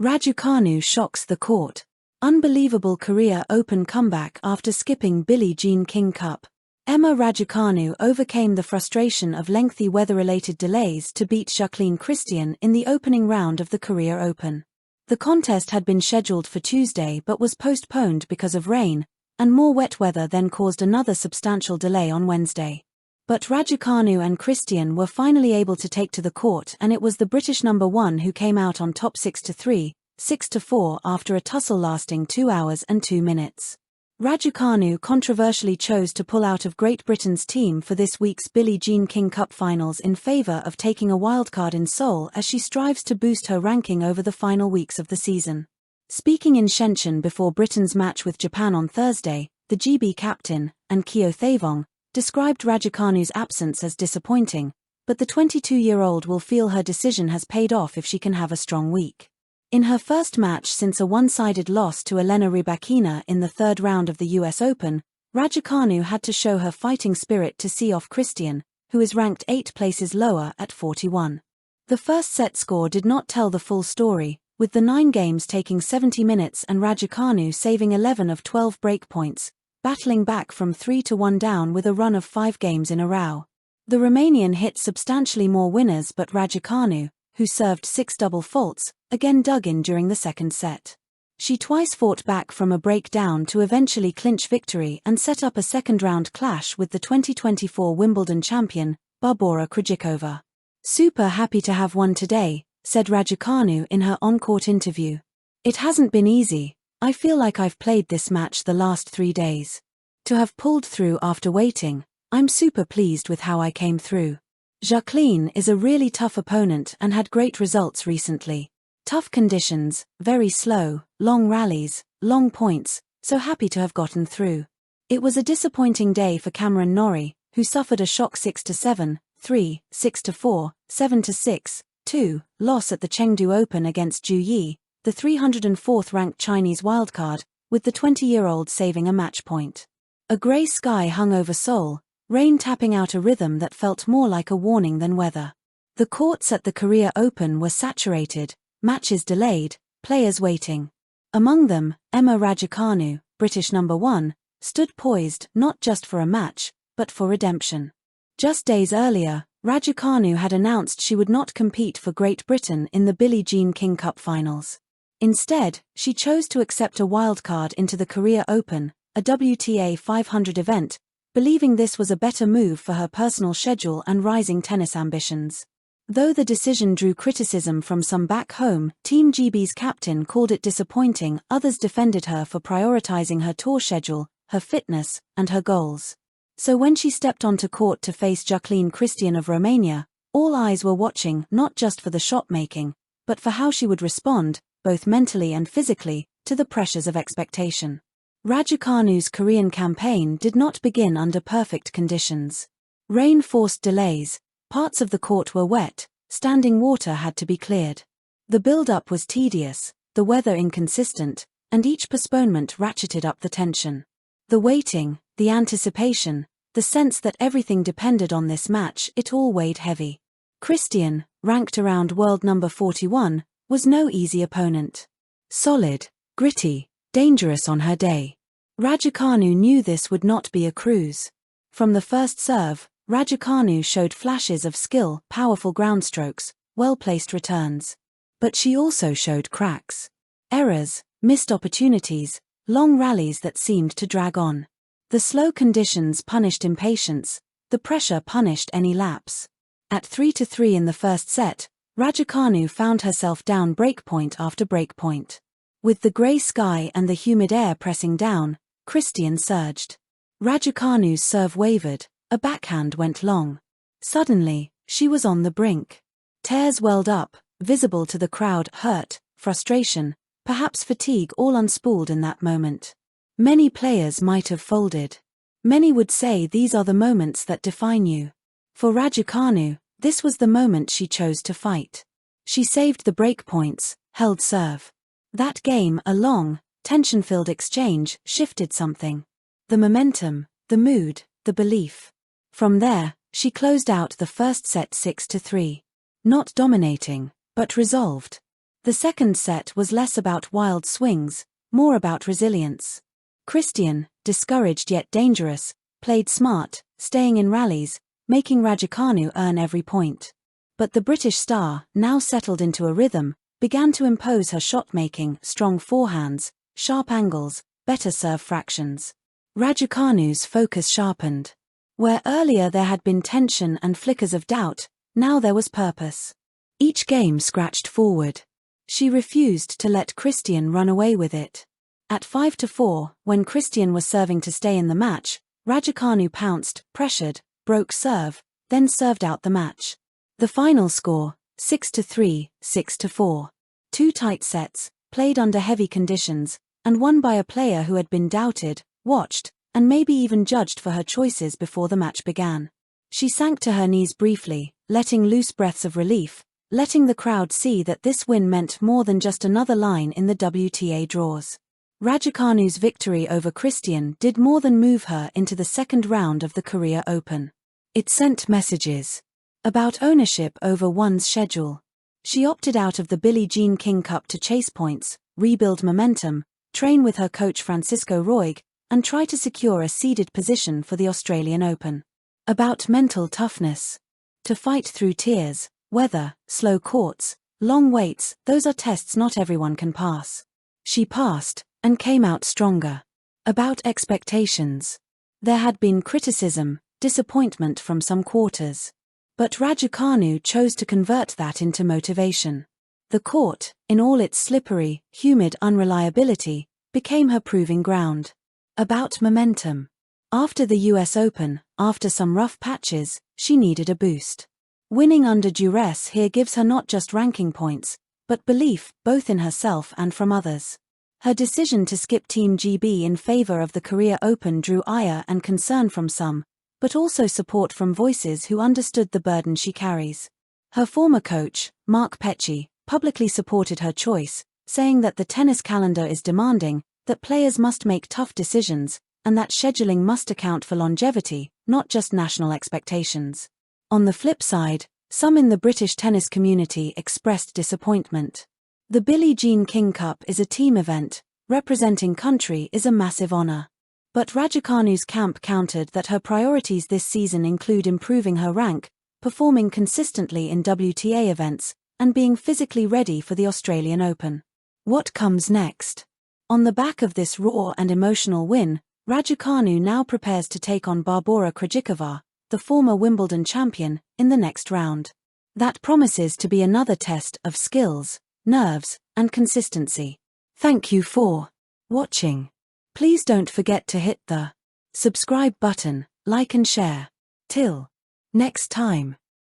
Raducanu shocks the court. Unbelievable Korea Open comeback after skipping Billie Jean King Cup. Emma Raducanu overcame the frustration of lengthy weather-related delays to beat Jacqueline Christian in the opening round of the Korea Open. The contest had been scheduled for Tuesday but was postponed because of rain, and more wet weather then caused another substantial delay on Wednesday. But Raducanu and Christian were finally able to take to the court, and it was the British number 1 who came out on top 6-3, 6-4 after a tussle lasting 2 hours and 2 minutes. Raducanu controversially chose to pull out of Great Britain's team for this week's Billie Jean King Cup finals in favour of taking a wildcard in Seoul as she strives to boost her ranking over the final weeks of the season. Speaking in Shenzhen before Britain's match with Japan on Thursday, the GB captain, and Kyo Thaevong, described Raducanu's absence as disappointing, but the 22-year-old will feel her decision has paid off if she can have a strong week. In her first match since a one-sided loss to Elena Rybakina in the third round of the US Open, Raducanu had to show her fighting spirit to see off Christian, who is ranked 8 places lower at 41. The first set score did not tell the full story, with the 9 games taking 70 minutes and Raducanu saving 11 of 12 breakpoints, battling back from 3-1 down with a run of 5 games in a row. The Romanian hit substantially more winners, but Raducanu, who served 6 double faults, again dug in during the second set. She twice fought back from a breakdown to eventually clinch victory and set up a second-round clash with the 2024 Wimbledon champion, Barbora Krejcikova. "Super happy to have won today," said Raducanu in her on-court interview. "It hasn't been easy. I feel like I've played this match the last 3 days. To have pulled through after waiting, I'm super pleased with how I came through. Jacqueline is a really tough opponent and had great results recently. Tough conditions, very slow, long rallies, long points, so happy to have gotten through." It was a disappointing day for Cameron Norrie, who suffered a shock 6-7, 3, 6-4, 7-6, 2 loss at the Chengdu Open against Zhu Yi, the 304th ranked Chinese wildcard, with the 20-year-old saving a match point. A grey sky hung over Seoul, rain tapping out a rhythm that felt more like a warning than weather. The courts at the Korea Open were saturated, matches delayed, players waiting. Among them, Emma Raducanu, British number 1, stood poised not just for a match, but for redemption. Just days earlier, Raducanu had announced she would not compete for Great Britain in the Billie Jean King Cup finals. Instead, she chose to accept a wildcard into the Korea Open, a WTA 500 event, believing this was a better move for her personal schedule and rising tennis ambitions. Though the decision drew criticism from some back home, Team GB's captain called it disappointing. Others defended her for prioritizing her tour schedule, her fitness, and her goals. So when she stepped onto court to face Jacqueline Christian of Romania, all eyes were watching not just for the shot-making, but for how she would respond, both mentally and physically, to the pressures of expectation. Raducanu's Korean campaign did not begin under perfect conditions. Rain forced delays, parts of the court were wet, standing water had to be cleared. The build-up was tedious, the weather inconsistent, and each postponement ratcheted up the tension. The waiting, the anticipation, the sense that everything depended on this match, it all weighed heavy. Christian, ranked around world number 41, was no easy opponent. Solid, gritty, dangerous on her day. Raducanu knew this would not be a cruise. From the first serve, Raducanu showed flashes of skill, powerful ground strokes, well-placed returns. But she also showed cracks. Errors, missed opportunities, long rallies that seemed to drag on. The slow conditions punished impatience, the pressure punished any lapse. At 3-3 in the first set, Raducanu found herself down breakpoint after breakpoint. With the grey sky and the humid air pressing down, Christian surged. Raducanu's serve wavered, a backhand went long. Suddenly, she was on the brink. Tears welled up, visible to the crowd, hurt, frustration, perhaps fatigue all unspooled in that moment. Many players might have folded. Many would say these are the moments that define you. For Raducanu, this was the moment she chose to fight. She saved the breakpoints, held serve. That game, a long, tension-filled exchange, shifted something. The momentum, the mood, the belief. From there, she closed out the first set 6-3. Not dominating, but resolved. The second set was less about wild swings, more about resilience. Christian, discouraged yet dangerous, played smart, staying in rallies, making Raducanu earn every point. But the British star, now settled into a rhythm, began to impose her shot-making, strong forehands, sharp angles, better serve fractions. Raducanu's focus sharpened. Where earlier there had been tension and flickers of doubt, now there was purpose. Each game scratched forward. She refused to let Christian run away with it. At 5-4, when Christian was serving to stay in the match, Raducanu pounced, pressured, broke serve, then served out the match. The final score, 6-3, 6-4. 2 tight sets, played under heavy conditions, and won by a player who had been doubted, watched, and maybe even judged for her choices before the match began. She sank to her knees briefly, letting loose breaths of relief, letting the crowd see that this win meant more than just another line in the WTA draws. Raducanu's victory over Christian did more than move her into the second round of the Korea Open. It sent messages about ownership over one's schedule. She opted out of the Billie Jean King Cup to chase points, rebuild momentum, train with her coach Francisco Roig, and try to secure a seeded position for the Australian Open. About mental toughness. To fight through tears, weather, slow courts, long waits, those are tests not everyone can pass. She passed, and came out stronger. About expectations. There had been criticism, disappointment from some quarters. But Raducanu chose to convert that into motivation. The court, in all its slippery, humid unreliability, became her proving ground. About momentum. After the US Open, after some rough patches, she needed a boost. Winning under duress here gives her not just ranking points, but belief, both in herself and from others. Her decision to skip Team GB in favor of the Korea Open drew ire and concern from some, but also support from voices who understood the burden she carries. Her former coach, Mark Petchey, publicly supported her choice, saying that the tennis calendar is demanding, that players must make tough decisions, and that scheduling must account for longevity, not just national expectations. On the flip side, some in the British tennis community expressed disappointment. The Billie Jean King Cup is a team event, representing country is a massive honor. But Raducanu's camp countered that her priorities this season include improving her rank, performing consistently in WTA events, and being physically ready for the Australian Open. What comes next? On the back of this raw and emotional win, Raducanu now prepares to take on Barbora Krejcikova, the former Wimbledon champion, in the next round. That promises to be another test of skills, nerves, and consistency. Thank you for watching. Please don't forget to hit the subscribe button, like and share. Till next time.